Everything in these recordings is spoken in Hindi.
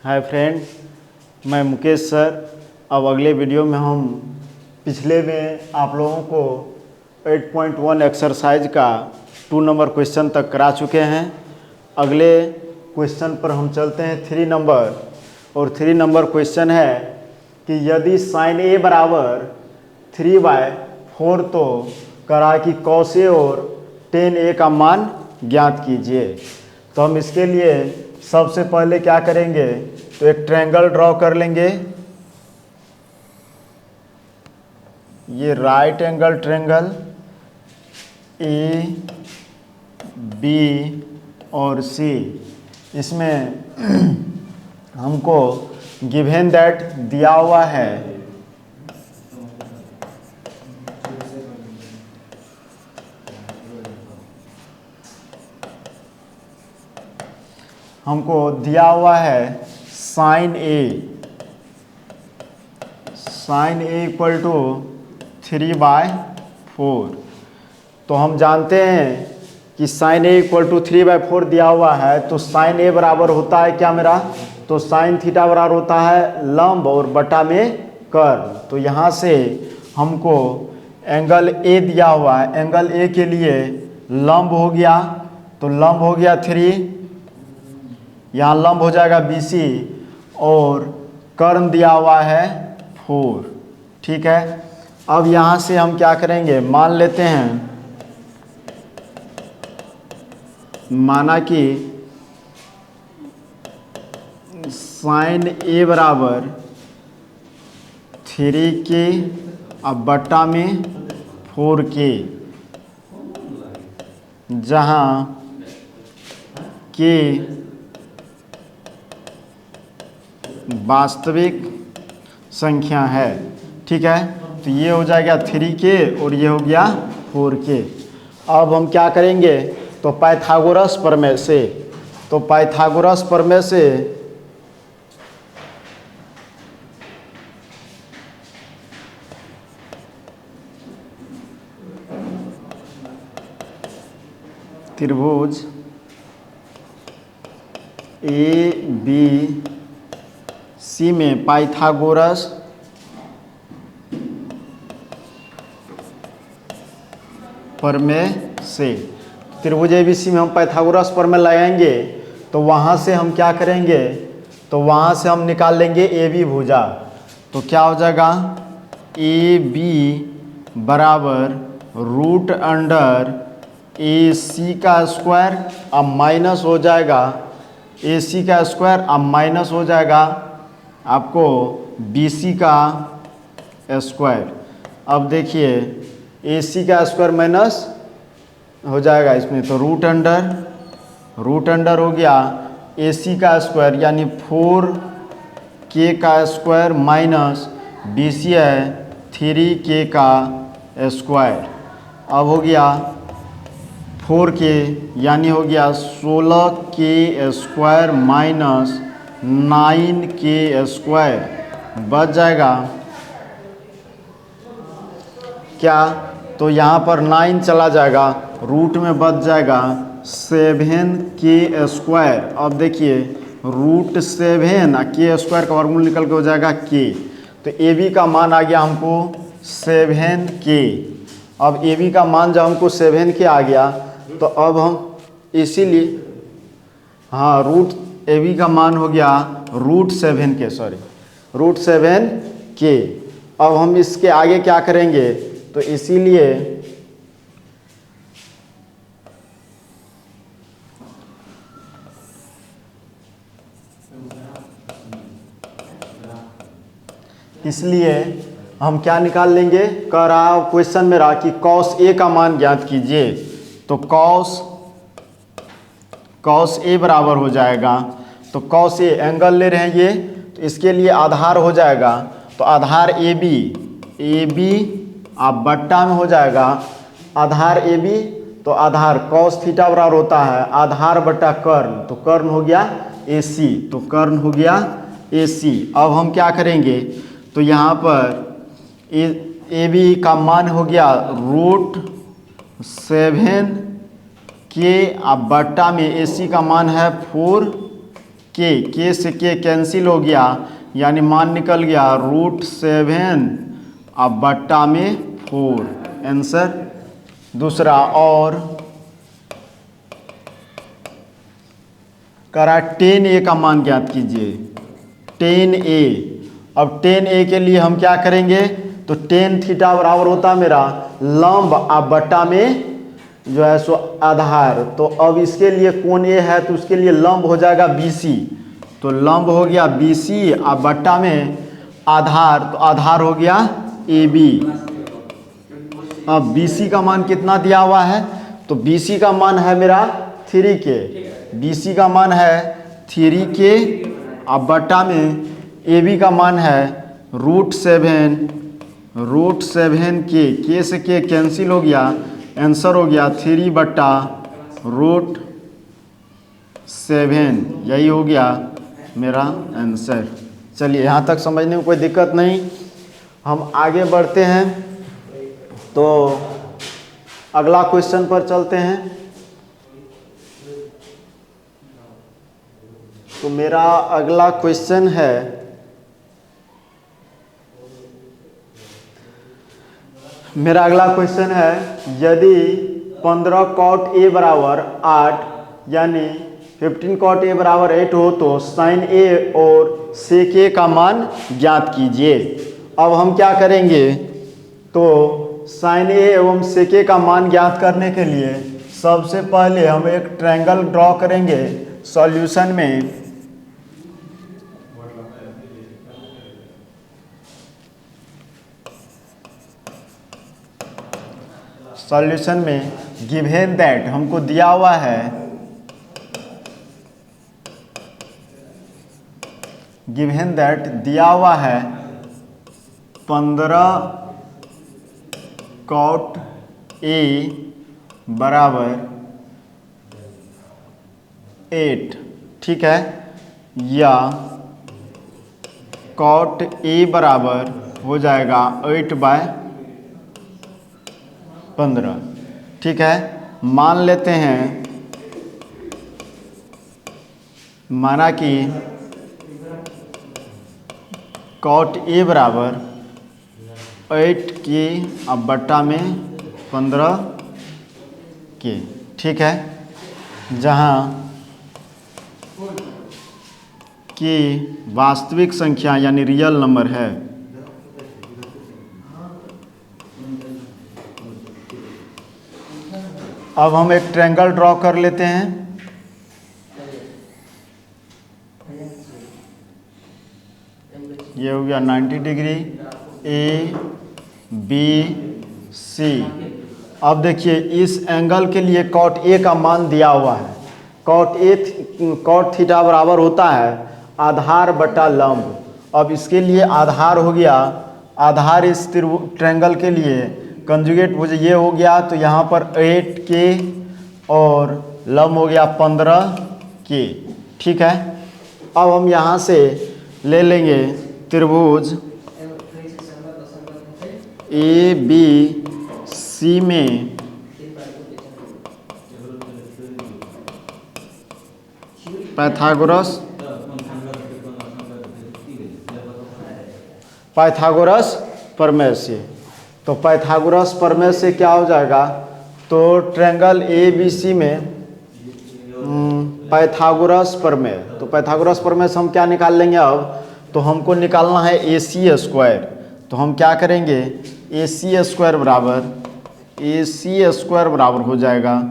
हाय फ्रेंड, मैं मुकेश सर। अब अगले वीडियो में हम पिछले में आप लोगों को 8.1 एक्सरसाइज का 2 नंबर क्वेश्चन तक करा चुके हैं। अगले क्वेश्चन पर हम चलते हैं 3 नंबर। और 3 नंबर क्वेश्चन है कि यदि साइन ए बराबर 3/4 तो करा कि कॉस ए और टेन ए का मान ज्ञात कीजिए। तो हम इसके लिए सबसे पहले क्या करेंगे, तो एक ट्रायंगल ड्रॉ कर लेंगे। ये right angle triangle A B और सी, इसमें हमको गिवन दैट दिया हुआ है साइन ए इक्वल टू 3/4। तो हम जानते हैं कि साइन ए इक्वल टू 3/4 दिया हुआ है, तो साइन ए बराबर होता है क्या मेरा, तो साइन थीटा बराबर होता है लंब और बटा में कर्व। तो यहाँ से हमको एंगल ए दिया हुआ है, एंगल ए के लिए लंब हो गया, तो लंब हो गया 3, यहाँ लंब हो जाएगा BC और कर्ण दिया हुआ है 4। ठीक है, अब यहाँ से हम क्या करेंगे, मान लेते हैं, माना कि साइन ए बराबर 3K अब बट्टा में 4K, जहाँ K वास्तविक संख्या है। ठीक है, तो ये हो जाएगा 3K और ये हो गया 4K। अब हम क्या करेंगे, तो पाइथागोरस प्रमेय से, तो पाइथागोरस प्रमेय से त्रिभुज ABC में पाइथागोरस प्रमेय से, त्रिभुज ABC में हम पाइथागोरस प्रमेय लगाएंगे, तो वहाँ से हम क्या करेंगे, तो वहाँ से हम निकाल लेंगे AB भुजा। तो क्या हो जाएगा, AB बराबर रूट अंडर AC का स्क्वायर, अब माइनस हो जाएगा AC का स्क्वायर, अब माइनस हो जाएगा आपको BC का स्क्वायर। अब देखिए AC का स्क्वायर माइनस हो जाएगा इसमें, तो रूट अंडर हो गया AC का स्क्वायर यानी 4K का स्क्वायर माइनस BC है 3K का स्क्वायर। अब हो गया 4K यानी हो गया 16K square minus 9K square, बच जाएगा क्या, तो यहाँ पर 9 चला जाएगा, रूट में बच जाएगा 7K स्क्वायर। अब देखिए रूट 7 K स्क्वायर का वर्गमूल निकल के हो जाएगा K। तो AB का मान आ गया हमको 7K। अब AB का मान जब हमको 7K आ गया, तो अब हम इसीलिए रूट AB का मान हो गया रूट 7K। अब हम इसके आगे क्या करेंगे, तो इसीलिए हम क्या निकाल लेंगे, कह रहा क्वेश्चन में रहा कि कॉस ए का मान ज्ञात कीजिए। तो कॉस ए बराबर हो जाएगा, तो कॉस ए एंगल ले रहे हैं ये, तो इसके लिए आधार हो जाएगा, तो आधार AB आप बट्टा में हो जाएगा आधार AB, तो आधार कॉस थीटा बराबर होता है आधार बट्टा कर्ण, तो कर्ण हो गया AC, तो कर्ण हो गया AC। अब हम क्या करेंगे, तो यहाँ पर AB का मान हो गया रूट 7K अब बट्टा में AC का मान है 4 के से के कैंसिल हो गया, यानी मान निकल गया √7 अब बट्टा में 4 आंसर। दूसरा और करा 10a का मान ज्ञात कीजिए। 10a, अब 10a के लिए हम क्या करेंगे, तो tan थीटा बराबर होता है मेरा लंब अब बट्टा में जो है सो आधार। तो अब इसके लिए कोण ए है तो उसके लिए लंब हो जाएगा BC, तो लंब हो गया BC अब बट्टा में आधार, तो आधार हो गया AB। अब BC का मान कितना दिया हुआ है, तो BC का मान है मेरा 3K, BC का मान है 3K अब बट्टा में AB का मान है √7 के से के कैंसिल हो गया, आंसर हो गया 3 बट्टा √7, यही हो गया मेरा आंसर। चलिए यहाँ तक समझने में कोई दिक्कत नहीं, हम आगे बढ़ते हैं। तो अगला क्वेश्चन पर चलते हैं। तो मेरा अगला क्वेश्चन है, यदि 15 cot A बराबर 8 यानी 15 cot A बराबर 8 हो तो sin A और sec A का मान ज्ञात कीजिए। अब हम क्या करेंगे, तो sin A एवं sec A का मान ज्ञात करने के लिए सबसे पहले हम एक ट्रायंगल ड्रॉ करेंगे सॉल्यूशन में। सॉल्यूशन में गिवन दैट हमको दिया हुआ है, दिया हुआ है 15 cot A बराबर 8, ठीक है, या cot A बराबर हो जाएगा 8/15, ठीक है। मान लेते हैं, माना कि cot A बराबर 8K अब बट्टा में 15K, ठीक है, जहाँ K वास्तविक संख्या यानी रियल नंबर है। अब हम एक ट्रायंगल ड्रॉ कर लेते हैं। ये हो गया 90 डिग्री ABC। अब देखिए इस एंगल के लिए cot A का मान दिया हुआ है। cot थीटा बराबर होता है आधार बटा लंब। अब इसके लिए आधार हो गया, आधार इस ट्रायंगल के लिए कंजुगेट मुझे ये हो गया, तो यहाँ पर 8K और लंब हो गया 15K, ठीक है। अब हम यहाँ से ले लेंगे त्रिभुज ABC में पाइथागोरस प्रमेय से। तो पाइथागोरस प्रमेय से क्या हो जाएगा, तो ट्रायंगल ABC में पाइथागोरस प्रमेय, तो पाइथागोरस प्रमेय से हम क्या निकाल लेंगे, अब तो हमको निकालना है AC स्क्वायर। तो हम क्या करेंगे, AC स्क्वायर बराबर हो जाएगा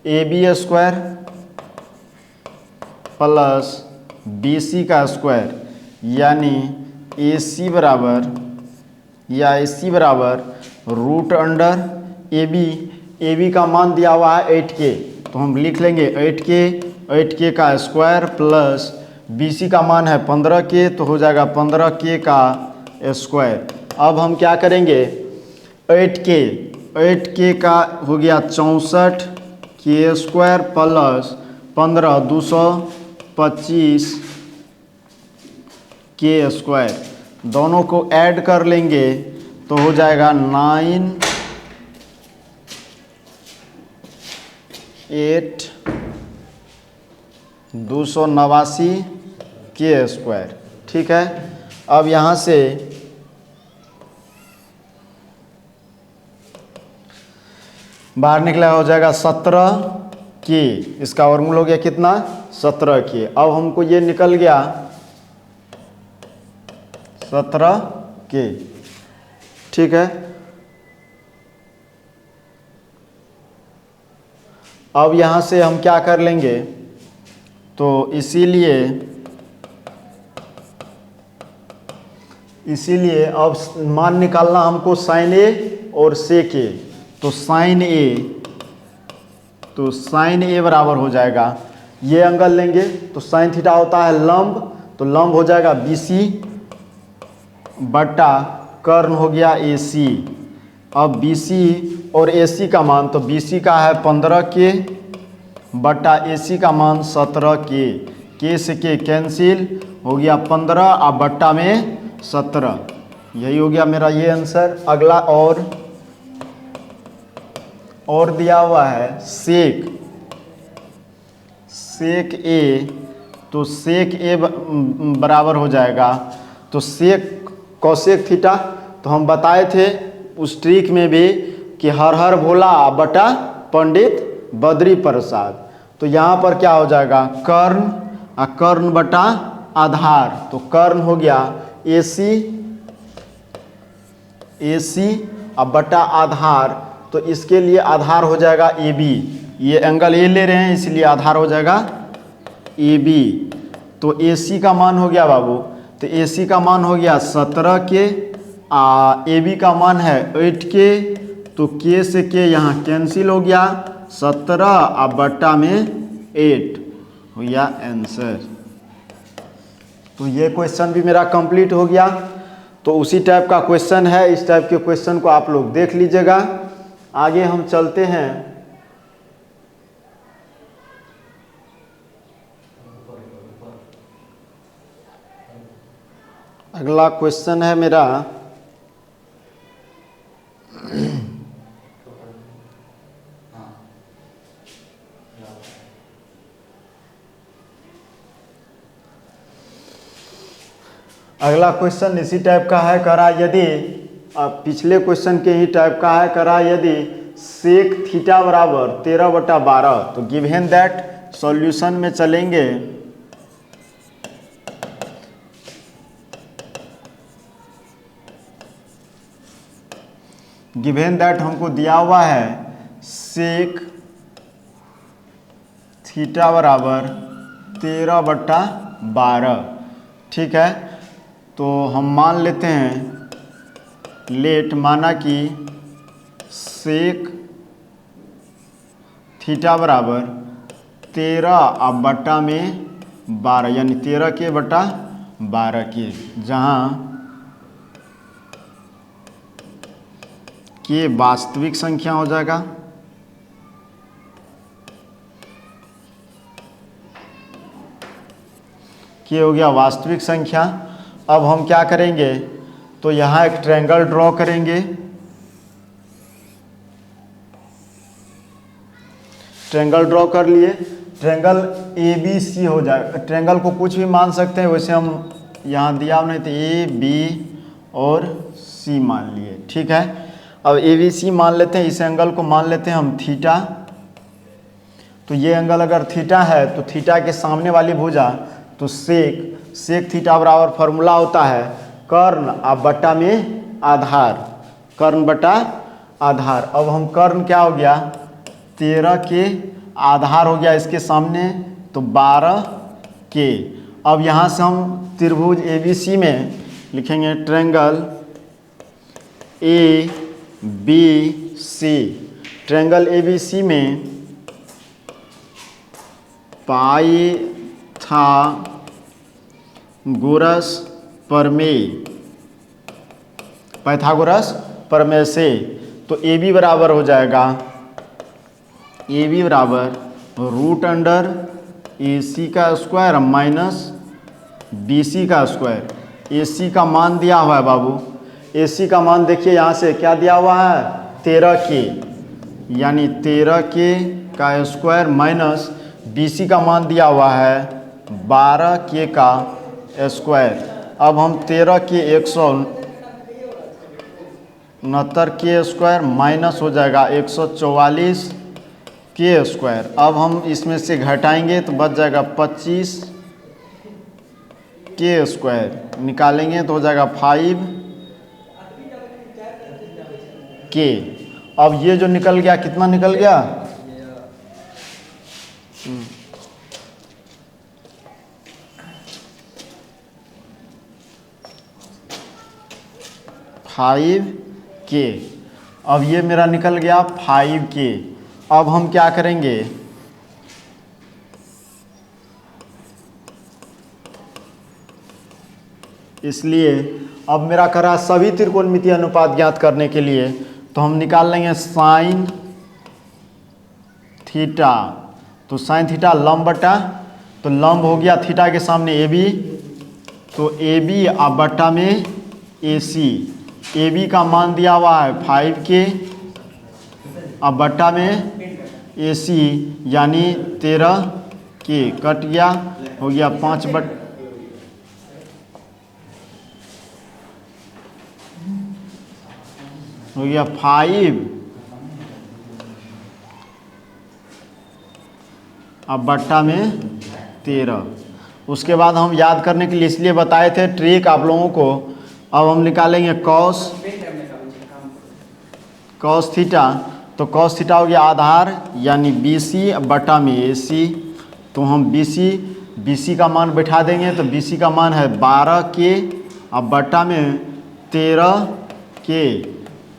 AB स्क्वायर प्लस BC का स्क्वायर, यानी AC बराबर √AB का मान दिया हुआ है 8K, तो हम लिख लेंगे 8K का स्क्वायर प्लस BC का मान है 15K, तो हो जाएगा 15K का स्क्वायर। अब हम क्या करेंगे, 8K का हो गया 64K square plus 15 225K square, दोनों को ऐड कर लेंगे तो हो जाएगा 9 8 289 के स्क्वायर। ठीक है, अब यहाँ से बाहर निकला हो जाएगा 17 के, इसका वर्गमूल हो गया कितना 17 के। अब हमको ये निकल गया 17 के। ठीक है, अब यहाँ से हम क्या कर लेंगे, तो इसीलिए अब मान निकालना हमको साइन ए और सेक ए। तो साइन ए बराबर हो जाएगा, ये एंगल लेंगे तो साइन थीटा होता है लंब, तो लंब हो जाएगा BC बटा कर्ण हो गया AC। अब BC और AC का मान, तो BC का है 15 के बटा AC का मान 17 के से के कैंसिल हो गया 15 और बट्टा में 17। यही हो गया मेरा ये आंसर। अगला और दिया हुआ है सेक ए, तो सेक ए बराबर हो जाएगा, तो सेक कौसेक थीटा, तो हम बताए थे उस ट्रिक में भी कि हर भोला बटा पंडित बद्री प्रसाद। तो यहाँ पर क्या हो जाएगा कर्ण बटा आधार, तो कर्ण हो गया AC अब बटा आधार, तो इसके लिए आधार हो जाएगा AB। ये एंगल ए ले रहे हैं इसलिए आधार हो जाएगा AB। तो AC का मान हो गया बाबू, तो AC का मान हो गया 17 के, AB का मान है 8 के, तो K से K यहाँ कैंसिल हो गया 17 और बट्टा में 8 हो गया आंसर। तो ये क्वेश्चन भी मेरा कंप्लीट हो गया। तो उसी टाइप का क्वेश्चन है, इस टाइप के क्वेश्चन को आप लोग देख लीजिएगा। आगे हम चलते हैं, अगला क्वेश्चन है मेरा अगला क्वेश्चन इसी टाइप का है, करा यदि पिछले क्वेश्चन के ही टाइप का है, करा यदि सेक थीटा बराबर 13/12, तो गिवन दैट सॉल्यूशन में चलेंगे। गिवन दैट हमको दिया हुआ है सेक थीटा बराबर 13/12। ठीक है, तो हम मान लेते हैं लेट, माना कि सेक थीटा बराबर 13/12 यानी 13 के बटा 12 के, जहाँ के वास्तविक संख्या हो जाएगा, के हो गया वास्तविक संख्या। अब हम क्या करेंगे, तो यहाँ एक ट्रायंगल ड्रॉ करेंगे। ट्रायंगल ड्रॉ कर लिए, ट्रायंगल ABC हो जाएगा। ट्रायंगल को कुछ भी मान सकते हैं, वैसे हम यहाँ दिया नहीं तो AB और C मान लिए। ठीक है, अब ABC मान लेते हैं, इस एंगल को मान लेते हैं हम थीटा। तो ये एंगल अगर थीटा है तो थीटा के सामने वाली भुजा, तो सेक थीटा बराबर फॉर्मूला होता है कर्ण अब बट्टा में आधार, कर्ण बटा आधार। अब हम कर्ण क्या हो गया 13 के, आधार हो गया इसके सामने तो 12 के। अब यहाँ से हम त्रिभुज ABC में लिखेंगे ट्रायंगल ABC। ट्रायंगल ABC में पाइथागोरस प्रमेय से, तो AB बराबर हो जाएगा, AB बराबर √AC का स्क्वायर माइनस BC का स्क्वायर। AC का मान दिया हुआ है बाबू, AC का मान देखिए यहाँ से क्या दिया हुआ है 13 के, यानी 13 के का स्क्वायर माइनस BC का मान दिया हुआ है 12K का स्क्वायर। अब हम 13,169K स्क्वायर माइनस हो जाएगा 144K स्क्वायर। अब हम इसमें से घटाएंगे तो बच जाएगा 25K स्क्वायर, निकालेंगे तो हो जाएगा 5K। अब ये जो निकल गया, कितना निकल गया? 5K। अब ये मेरा निकल गया 5K। अब हम क्या करेंगे, इसलिए अब मेरा करा सभी त्रिकोणमितीय अनुपात ज्ञात करने के लिए, तो हम निकाल लेंगे साइन थीटा। तो साइन थीटा लंब बटा, तो लंब हो गया थीटा के सामने AB, तो AB अब बटा में AC। AB का मान दिया हुआ है 5K, अब बटा में AC यानी 13K, कट गया, हो गया 5 बट हो गया 5, अब बट्टा में 13। उसके बाद हम याद करने के लिए इसलिए बताए थे ट्रिक आप लोगों को। अब हम निकालेंगे कॉस थीटा, तो कॉस थीटा हो गया आधार यानी BC बटा में AC। तो हम BC का मान बैठा देंगे, तो BC का मान है 12K, अब बटा में 13K,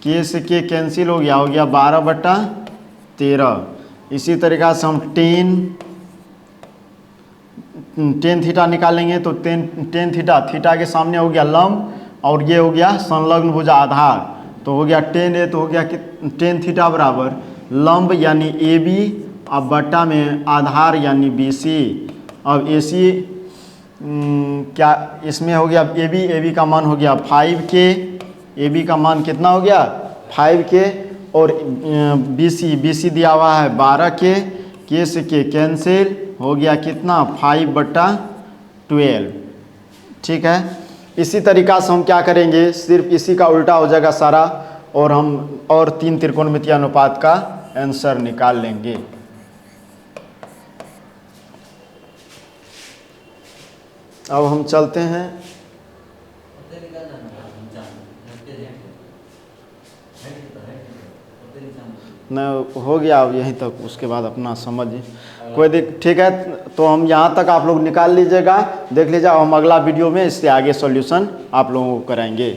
K से K कैंसिल हो गया 12 बटा 13। इसी तरीक़ा से हम टेन थीटा निकालेंगे, तो टेन थीटा के सामने हो गया लंब, और ये हो गया संलग्न भुजा आधार, तो हो गया 10A, तो हो गया कि टेन थीटा बराबर लंब यानी AB, अब बटा में आधार यानी BC। अब AC क्या इसमें हो गया AB का मान हो गया 5K, AB का मान कितना हो गया 5K, और BC दिया हुआ है 12K, K से K कैंसिल हो गया कितना 5 बटा 12। ठीक है, इसी तरीक़ा से हम क्या करेंगे, सिर्फ इसी का उल्टा हो जाएगा सारा, और हम और 3 त्रिकोणमितीय अनुपात का आंसर निकाल लेंगे। अब हम चलते हैं न, हो गया अब यहीं तक, उसके बाद अपना समझ कोई ठीक है। तो हम यहाँ तक आप लोग निकाल लीजिएगा, देख लीजिएगा। हम अगला वीडियो में इससे आगे सॉल्यूशन आप लोगों को कराएंगे।